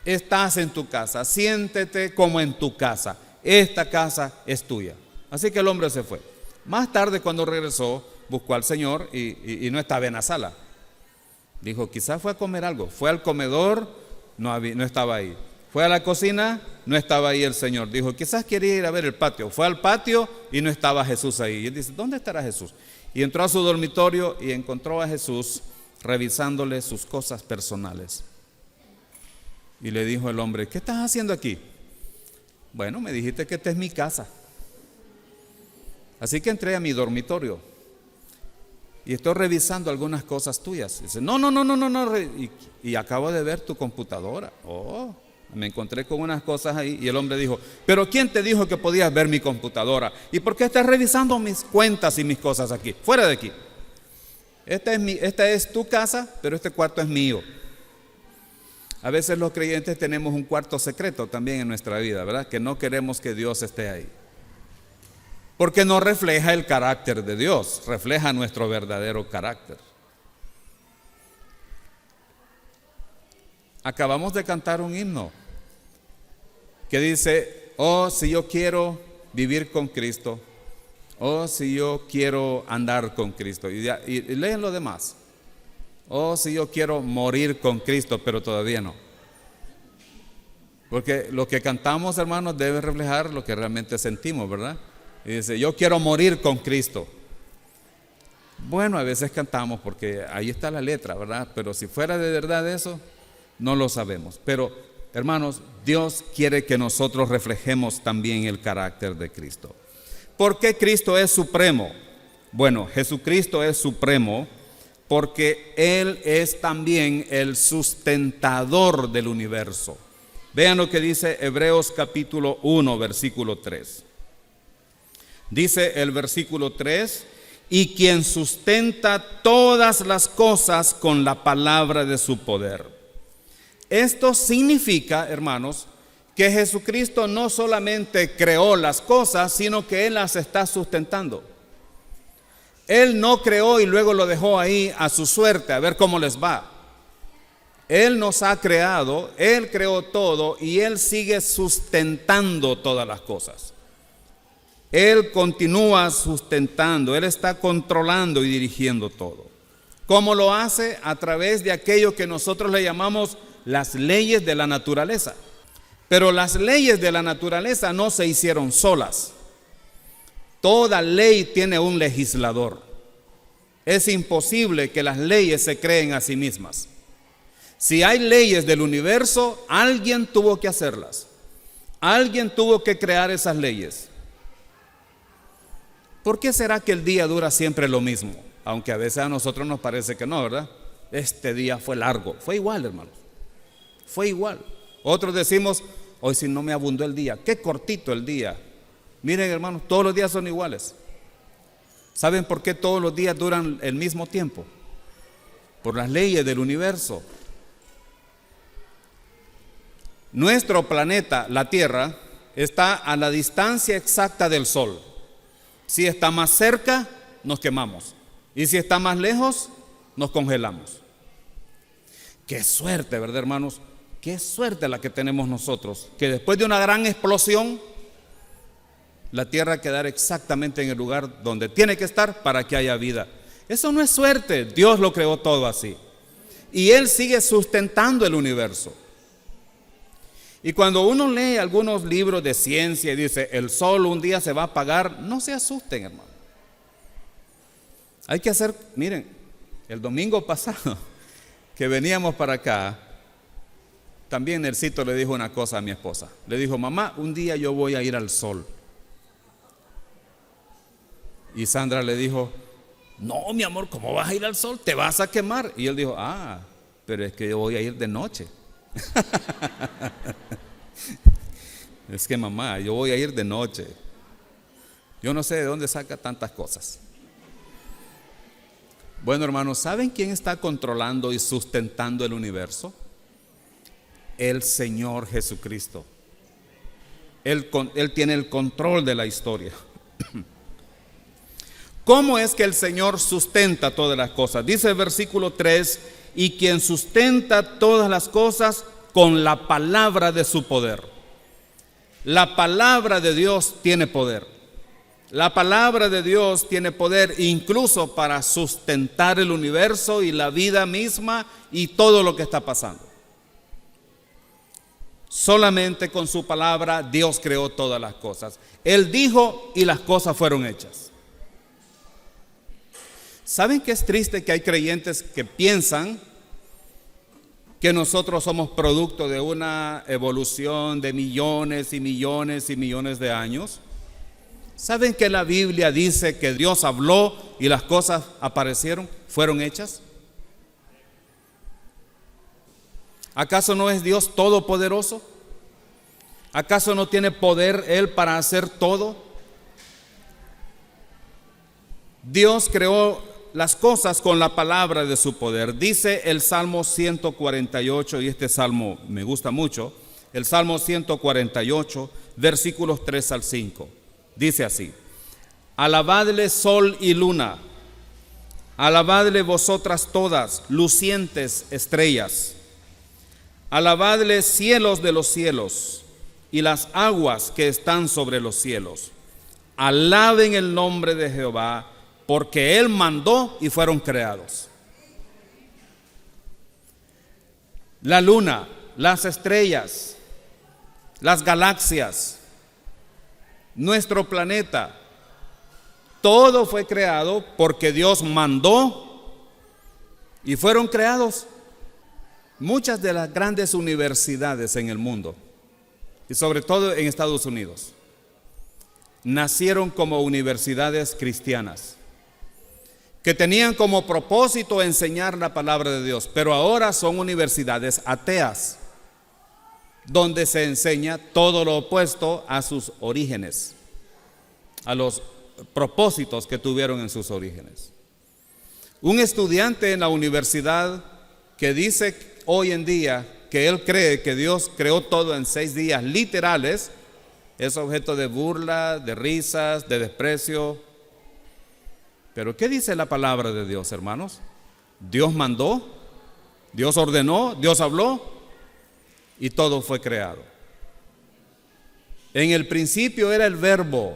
Estás en tu casa, siéntete como en tu casa. Esta casa es tuya. Así que el hombre se fue. Más tarde, cuando regresó, buscó al Señor y no estaba en la sala. Dijo: quizás fue a comer algo. Fue al comedor, no estaba ahí. Fue a la cocina, no estaba ahí el Señor. Dijo: quizás quería ir a ver el patio. Fue al patio y no estaba Jesús ahí. Y él dice: ¿dónde estará Jesús? Y entró a su dormitorio y encontró a Jesús revisándole sus cosas personales. Y le dijo el hombre: ¿qué estás haciendo aquí? Bueno, me dijiste que esta es mi casa. Así que entré a mi dormitorio y estoy revisando algunas cosas tuyas. Y dice: no. Y acabo de ver tu computadora. Oh, me encontré con unas cosas ahí. Y el hombre dijo: ¿pero quién te dijo que podías ver mi computadora? ¿Y por qué estás revisando mis cuentas y mis cosas aquí? Fuera de aquí. Esta es tu casa, pero este cuarto es mío. A veces los creyentes tenemos un cuarto secreto también en nuestra vida, ¿verdad? Que no queremos que Dios esté ahí. Porque no refleja el carácter de Dios, refleja nuestro verdadero carácter. Acabamos de cantar un himno que dice: oh, si yo quiero vivir con Cristo, oh, si yo quiero andar con Cristo. Y leen lo demás. Oh, si yo quiero morir con Cristo, pero todavía no. Porque lo que cantamos, hermanos, debe reflejar lo que realmente sentimos, ¿verdad? Y dice: yo quiero morir con Cristo. Bueno, a veces cantamos porque ahí está la letra, ¿verdad? Pero si fuera de verdad eso, no lo sabemos. Pero, hermanos, Dios quiere que nosotros reflejemos también el carácter de Cristo. ¿Por qué Cristo es supremo? Bueno, Jesucristo es supremo porque Él es también el sustentador del universo. Vean lo que dice Hebreos capítulo 1, versículo 3. Dice el versículo 3: y quien sustenta todas las cosas con la palabra de su poder. Esto significa, hermanos, que Jesucristo no solamente creó las cosas, sino que Él las está sustentando. Él no creó y luego lo dejó ahí a su suerte, a ver cómo les va. Él nos ha creado, Él creó todo y Él sigue sustentando todas las cosas. Él continúa sustentando, Él está controlando y dirigiendo todo. ¿Cómo lo hace? A través de aquello que nosotros le llamamos las leyes de la naturaleza. Pero las leyes de la naturaleza no se hicieron solas. Toda ley tiene un legislador. Es imposible que las leyes se creen a sí mismas. Si hay leyes del universo, alguien tuvo que hacerlas. Alguien tuvo que crear esas leyes. ¿Por qué será que el día dura siempre lo mismo? Aunque a veces a nosotros nos parece que no, ¿verdad? Este día fue largo. Fue igual, hermanos. Fue igual. Otros decimos, hoy si no me abundó el día. Qué cortito el día. Miren, hermanos, todos los días son iguales. ¿Saben por qué todos los días duran el mismo tiempo? Por las leyes del universo. Nuestro planeta, la Tierra, está a la distancia exacta del Sol. Si está más cerca, nos quemamos. Y si está más lejos, nos congelamos. Qué suerte, ¿verdad, hermanos? Qué suerte la que tenemos nosotros, que después de una gran explosión, la Tierra quedara exactamente en el lugar donde tiene que estar para que haya vida. Eso no es suerte, Dios lo creó todo así. Y Él sigue sustentando el universo. Y cuando uno lee algunos libros de ciencia y dice, el sol un día se va a apagar, no se asusten, hermano. Hay que hacer, miren, el domingo pasado que veníamos para acá, también Nercito le dijo una cosa a mi esposa. Le dijo, mamá, un día yo voy a ir al sol. Y Sandra le dijo, no, mi amor, ¿cómo vas a ir al sol? Te vas a quemar. Y él dijo, pero es que yo voy a ir de noche. Es que mamá, yo voy a ir de noche. Yo no sé de dónde saca tantas cosas. Bueno, hermanos, ¿saben quién está controlando y sustentando el universo? El Señor Jesucristo. Él tiene el control de la historia. ¿Cómo es que el Señor sustenta todas las cosas? Dice el versículo 3, y quien sustenta todas las cosas con la palabra de su poder. La palabra de Dios tiene poder. La palabra de Dios tiene poder incluso para sustentar el universo y la vida misma y todo lo que está pasando. Solamente con su palabra Dios creó todas las cosas. Él dijo y las cosas fueron hechas. ¿Saben qué es triste? Que hay creyentes que piensan que nosotros somos producto de una evolución de millones y millones y millones de años. ¿Saben que la Biblia dice que Dios habló y las cosas aparecieron, fueron hechas? ¿Acaso no es Dios todopoderoso? ¿Acaso no tiene poder Él para hacer todo? Dios creó las cosas con la palabra de su poder. Dice el Salmo 148, y este salmo me gusta mucho, el Salmo 148, versículos 3 al 5. Dice así: alabadle sol y luna, alabadle vosotras todas, lucientes estrellas, alabadle cielos de los cielos y las aguas que están sobre los cielos. Alaben el nombre de Jehová, porque Él mandó y fueron creados. La luna, las estrellas, las galaxias, nuestro planeta, todo fue creado porque Dios mandó y fueron creados. Muchas de las grandes universidades en el mundo, y sobre todo en Estados Unidos, nacieron como universidades cristianas, que tenían como propósito enseñar la palabra de Dios, pero ahora son universidades ateas, donde se enseña todo lo opuesto a sus orígenes, a los propósitos que tuvieron en sus orígenes. Un estudiante en la universidad que dice hoy en día que él cree que Dios creó todo en 6 días literales, es objeto de burla, de risas, de desprecio. Pero ¿qué dice la palabra de Dios, hermanos? Dios mandó Dios ordenó, Dios habló y todo fue creado. En el principio era el Verbo,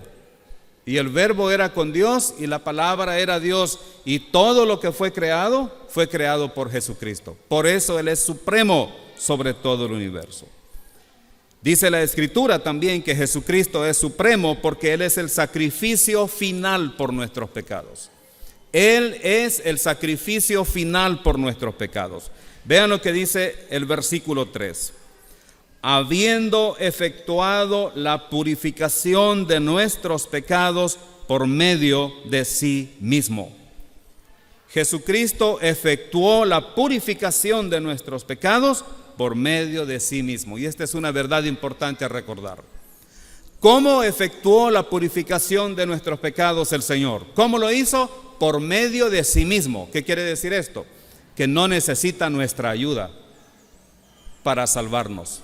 y el Verbo era con Dios, y la palabra era Dios, y todo lo que fue creado por Jesucristo. Por eso Él es supremo sobre todo el universo. Dice la Escritura también que Jesucristo es supremo porque Él es el sacrificio final por nuestros pecados. Él es el sacrificio final por nuestros pecados. Vean lo que dice el versículo 3. Habiendo efectuado la purificación de nuestros pecados por medio de sí mismo. Jesucristo efectuó la purificación de nuestros pecados por medio de sí mismo. Y esta es una verdad importante a recordar. ¿Cómo efectuó la purificación de nuestros pecados el Señor? ¿Cómo lo hizo? Por medio de sí mismo. ¿Qué quiere decir esto? Que no necesita nuestra ayuda para salvarnos.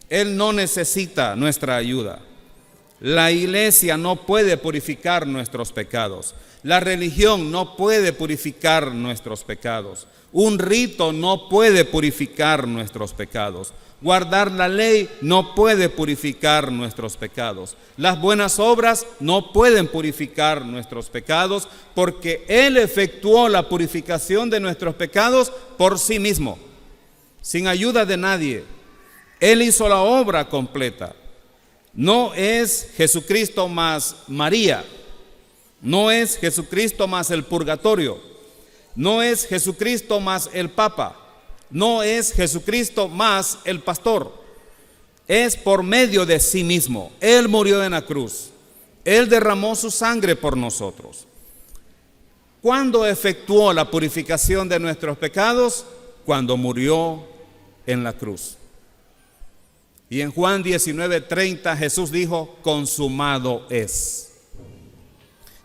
Él no necesita nuestra ayuda. La iglesia no puede purificar nuestros pecados. La religión no puede purificar nuestros pecados. Un rito no puede purificar nuestros pecados. Guardar la ley no puede purificar nuestros pecados. Las buenas obras no pueden purificar nuestros pecados porque Él efectuó la purificación de nuestros pecados por sí mismo, sin ayuda de nadie. Él hizo la obra completa. No es Jesucristo más María, no es Jesucristo más el purgatorio, no es Jesucristo más el Papa, no es Jesucristo más el pastor. Es por medio de sí mismo. Él murió en la cruz. Él derramó su sangre por nosotros. ¿Cuándo efectuó la purificación de nuestros pecados? Cuando murió en la cruz. Y en Juan 19:30 Jesús dijo, consumado es.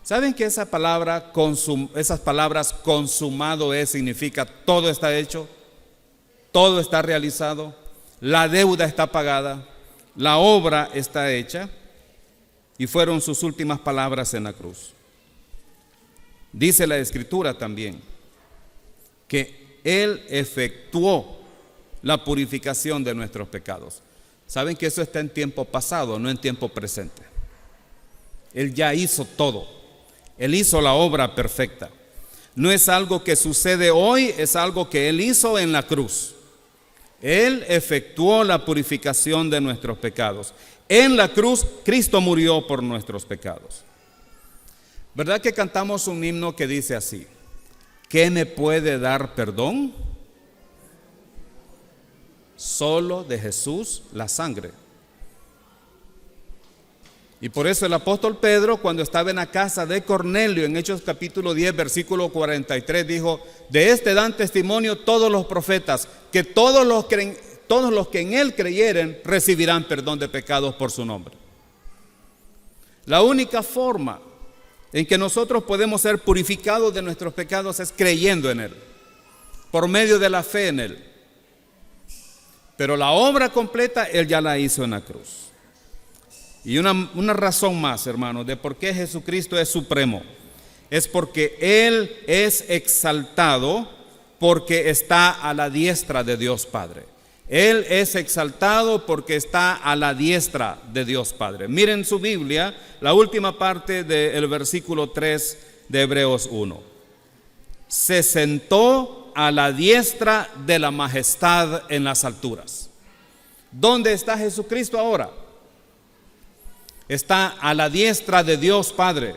¿Saben que esas palabras consumado es significa todo está hecho, todo está realizado, la deuda está pagada, la obra está hecha? Y fueron sus últimas palabras en la cruz. Dice la Escritura también que Él efectuó la purificación de nuestros pecados. Saben que eso está en tiempo pasado, no en tiempo presente. Él ya hizo todo. Él hizo la obra perfecta. No es algo que sucede hoy, es algo que Él hizo en la cruz. Él efectuó la purificación de nuestros pecados. En la cruz, Cristo murió por nuestros pecados. ¿Verdad que cantamos un himno que dice así? ¿Qué me puede dar perdón? Solo de Jesús la sangre. Y por eso el apóstol Pedro, cuando estaba en la casa de Cornelio, en Hechos capítulo 10, versículo 43, dijo, de este dan testimonio todos los profetas, que todos los que en él creyeren recibirán perdón de pecados por su nombre. La única forma en que nosotros podemos ser purificados de nuestros pecados es creyendo en él, por medio de la fe en él. Pero la obra completa Él ya la hizo en la cruz. Y una razón más, hermanos, de por qué Jesucristo es supremo, es porque Él es exaltado porque está a la diestra de Dios Padre. Él es exaltado porque está a la diestra de Dios Padre. Miren su Biblia, la última parte del versículo 3 de Hebreos 1. Se sentó a la diestra de la majestad en las alturas. ¿Dónde está Jesucristo ahora? Está a la diestra de Dios Padre.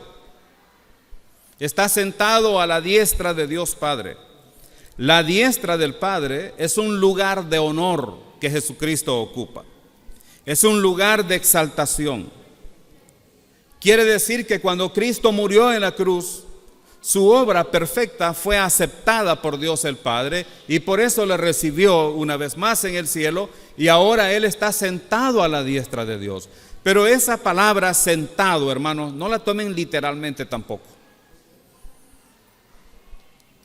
Está sentado a la diestra de Dios Padre. La diestra del Padre es un lugar de honor que Jesucristo ocupa. Es un lugar de exaltación. Quiere decir que cuando Cristo murió en la cruz, su obra perfecta fue aceptada por Dios el Padre y por eso le recibió una vez más en el cielo y ahora Él está sentado a la diestra de Dios. Pero esa palabra sentado, hermanos, no la tomen literalmente tampoco.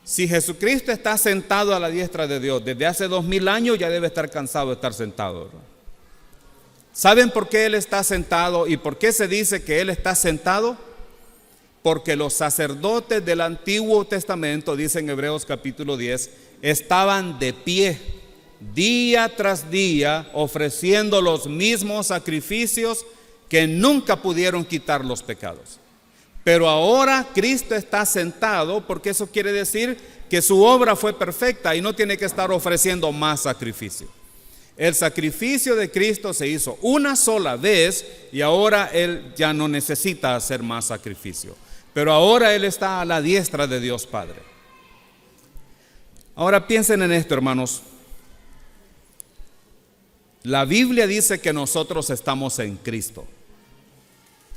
Si Jesucristo está sentado a la diestra de Dios desde hace 2000 años, ya debe estar cansado de estar sentado, ¿verdad? ¿Saben por qué Él está sentado y por qué se dice que Él está sentado? porque los sacerdotes del Antiguo Testamento, dice en Hebreos capítulo 10, estaban de pie día tras día ofreciendo los mismos sacrificios que nunca pudieron quitar los pecados. Pero ahora Cristo está sentado, porque eso quiere decir que su obra fue perfecta y no tiene que estar ofreciendo más sacrificio. El sacrificio de Cristo se hizo una sola vez y ahora Él ya no necesita hacer más sacrificio. Pero ahora Él está a la diestra de Dios Padre. Ahora piensen en esto, hermanos. La Biblia dice que nosotros estamos en Cristo.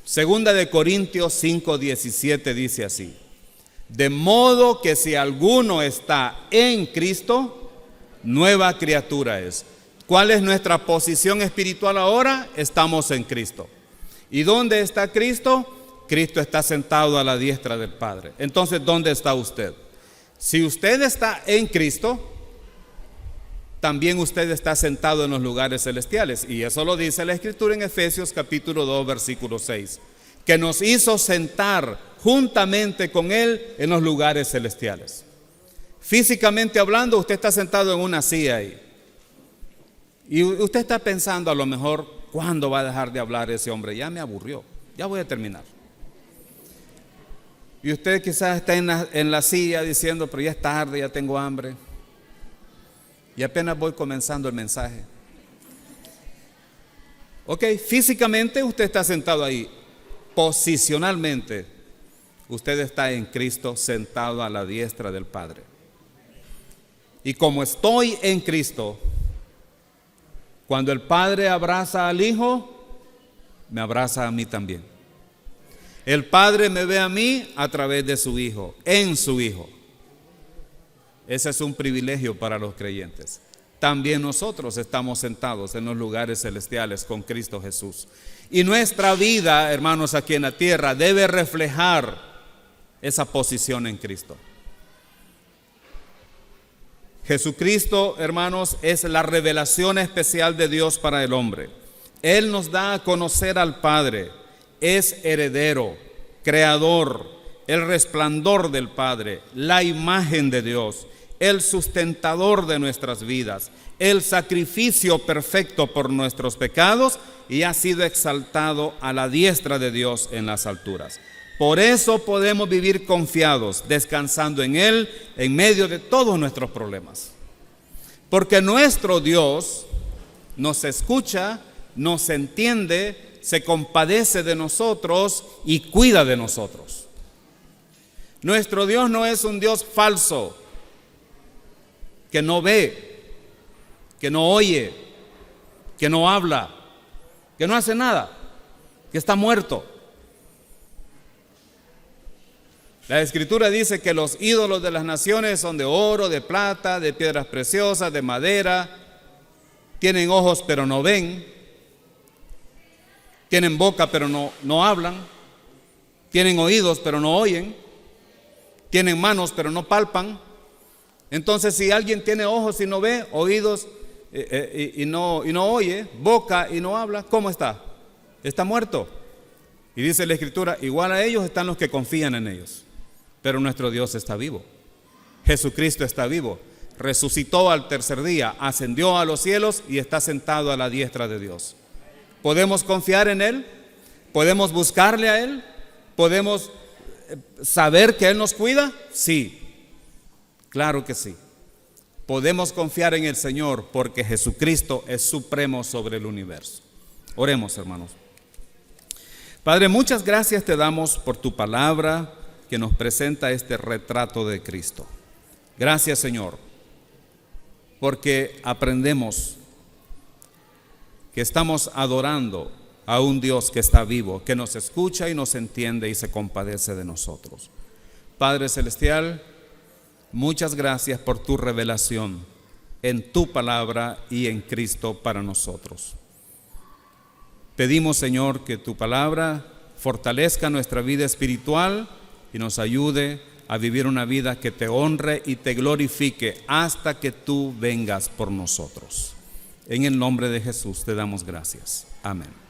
Segunda de Corintios 5:17 dice así: de modo que si alguno está en Cristo, nueva criatura es. ¿Cuál es nuestra posición espiritual ahora? Estamos en Cristo. ¿Y dónde está Cristo? Cristo está sentado a la diestra del Padre. Entonces, ¿dónde está usted? Si usted está en Cristo, también usted está sentado en los lugares celestiales. Y eso lo dice la Escritura en Efesios capítulo 2, versículo 6. Que nos hizo sentar juntamente con Él en los lugares celestiales. Físicamente hablando, usted está sentado en una silla ahí. Y usted está pensando a lo mejor, ¿cuándo va a dejar de hablar ese hombre? Ya me aburrió, ya voy a terminar. Y usted quizás está en la silla diciendo, pero ya es tarde, ya tengo hambre. Y apenas voy comenzando el mensaje. Ok, físicamente usted está sentado ahí. Posicionalmente, usted está en Cristo sentado a la diestra del Padre. Y como estoy en Cristo, cuando el Padre abraza al Hijo, me abraza a mí también. El Padre me ve a mí a través de su Hijo, en su Hijo. Ese es un privilegio para los creyentes. También nosotros estamos sentados en los lugares celestiales con Cristo Jesús. Y nuestra vida, hermanos, aquí en la tierra debe reflejar esa posición en Cristo. Jesucristo, hermanos, es la revelación especial de Dios para el hombre. Él nos da a conocer al Padre. Es heredero, creador, el resplandor del Padre, la imagen de Dios, el sustentador de nuestras vidas, el sacrificio perfecto por nuestros pecados, y ha sido exaltado a la diestra de Dios en las alturas. Por eso podemos vivir confiados, descansando en Él en medio de todos nuestros problemas. Porque nuestro Dios nos escucha, nos entiende, se compadece de nosotros y cuida de nosotros. Nuestro Dios no es un Dios falso, que no ve, que no oye, que no habla, que no hace nada, que está muerto. La Escritura dice que los ídolos de las naciones son de oro, de plata, de piedras preciosas, de madera. Tienen ojos pero no ven. Tienen boca pero no hablan. Tienen oídos pero no oyen. Tienen manos pero no palpan. Entonces, si alguien tiene ojos y no ve, oídos y no oye, boca y no habla, ¿cómo está? Está muerto. Y dice la Escritura, igual a ellos están los que confían en ellos. Pero nuestro Dios está vivo. Jesucristo está vivo. Resucitó al tercer día, ascendió a los cielos y está sentado a la diestra de Dios. ¿Podemos confiar en Él? ¿Podemos buscarle a Él? ¿Podemos saber que Él nos cuida? Sí, claro que sí. Podemos confiar en el Señor porque Jesucristo es supremo sobre el universo. Oremos, hermanos. Padre, muchas gracias te damos por tu palabra que nos presenta este retrato de Cristo. Gracias, Señor, porque aprendemos que estamos adorando a un Dios que está vivo, que nos escucha y nos entiende y se compadece de nosotros. Padre Celestial, muchas gracias por tu revelación en tu palabra y en Cristo para nosotros. Pedimos, Señor, que tu palabra fortalezca nuestra vida espiritual y nos ayude a vivir una vida que te honre y te glorifique hasta que tú vengas por nosotros. En el nombre de Jesús te damos gracias. Amén.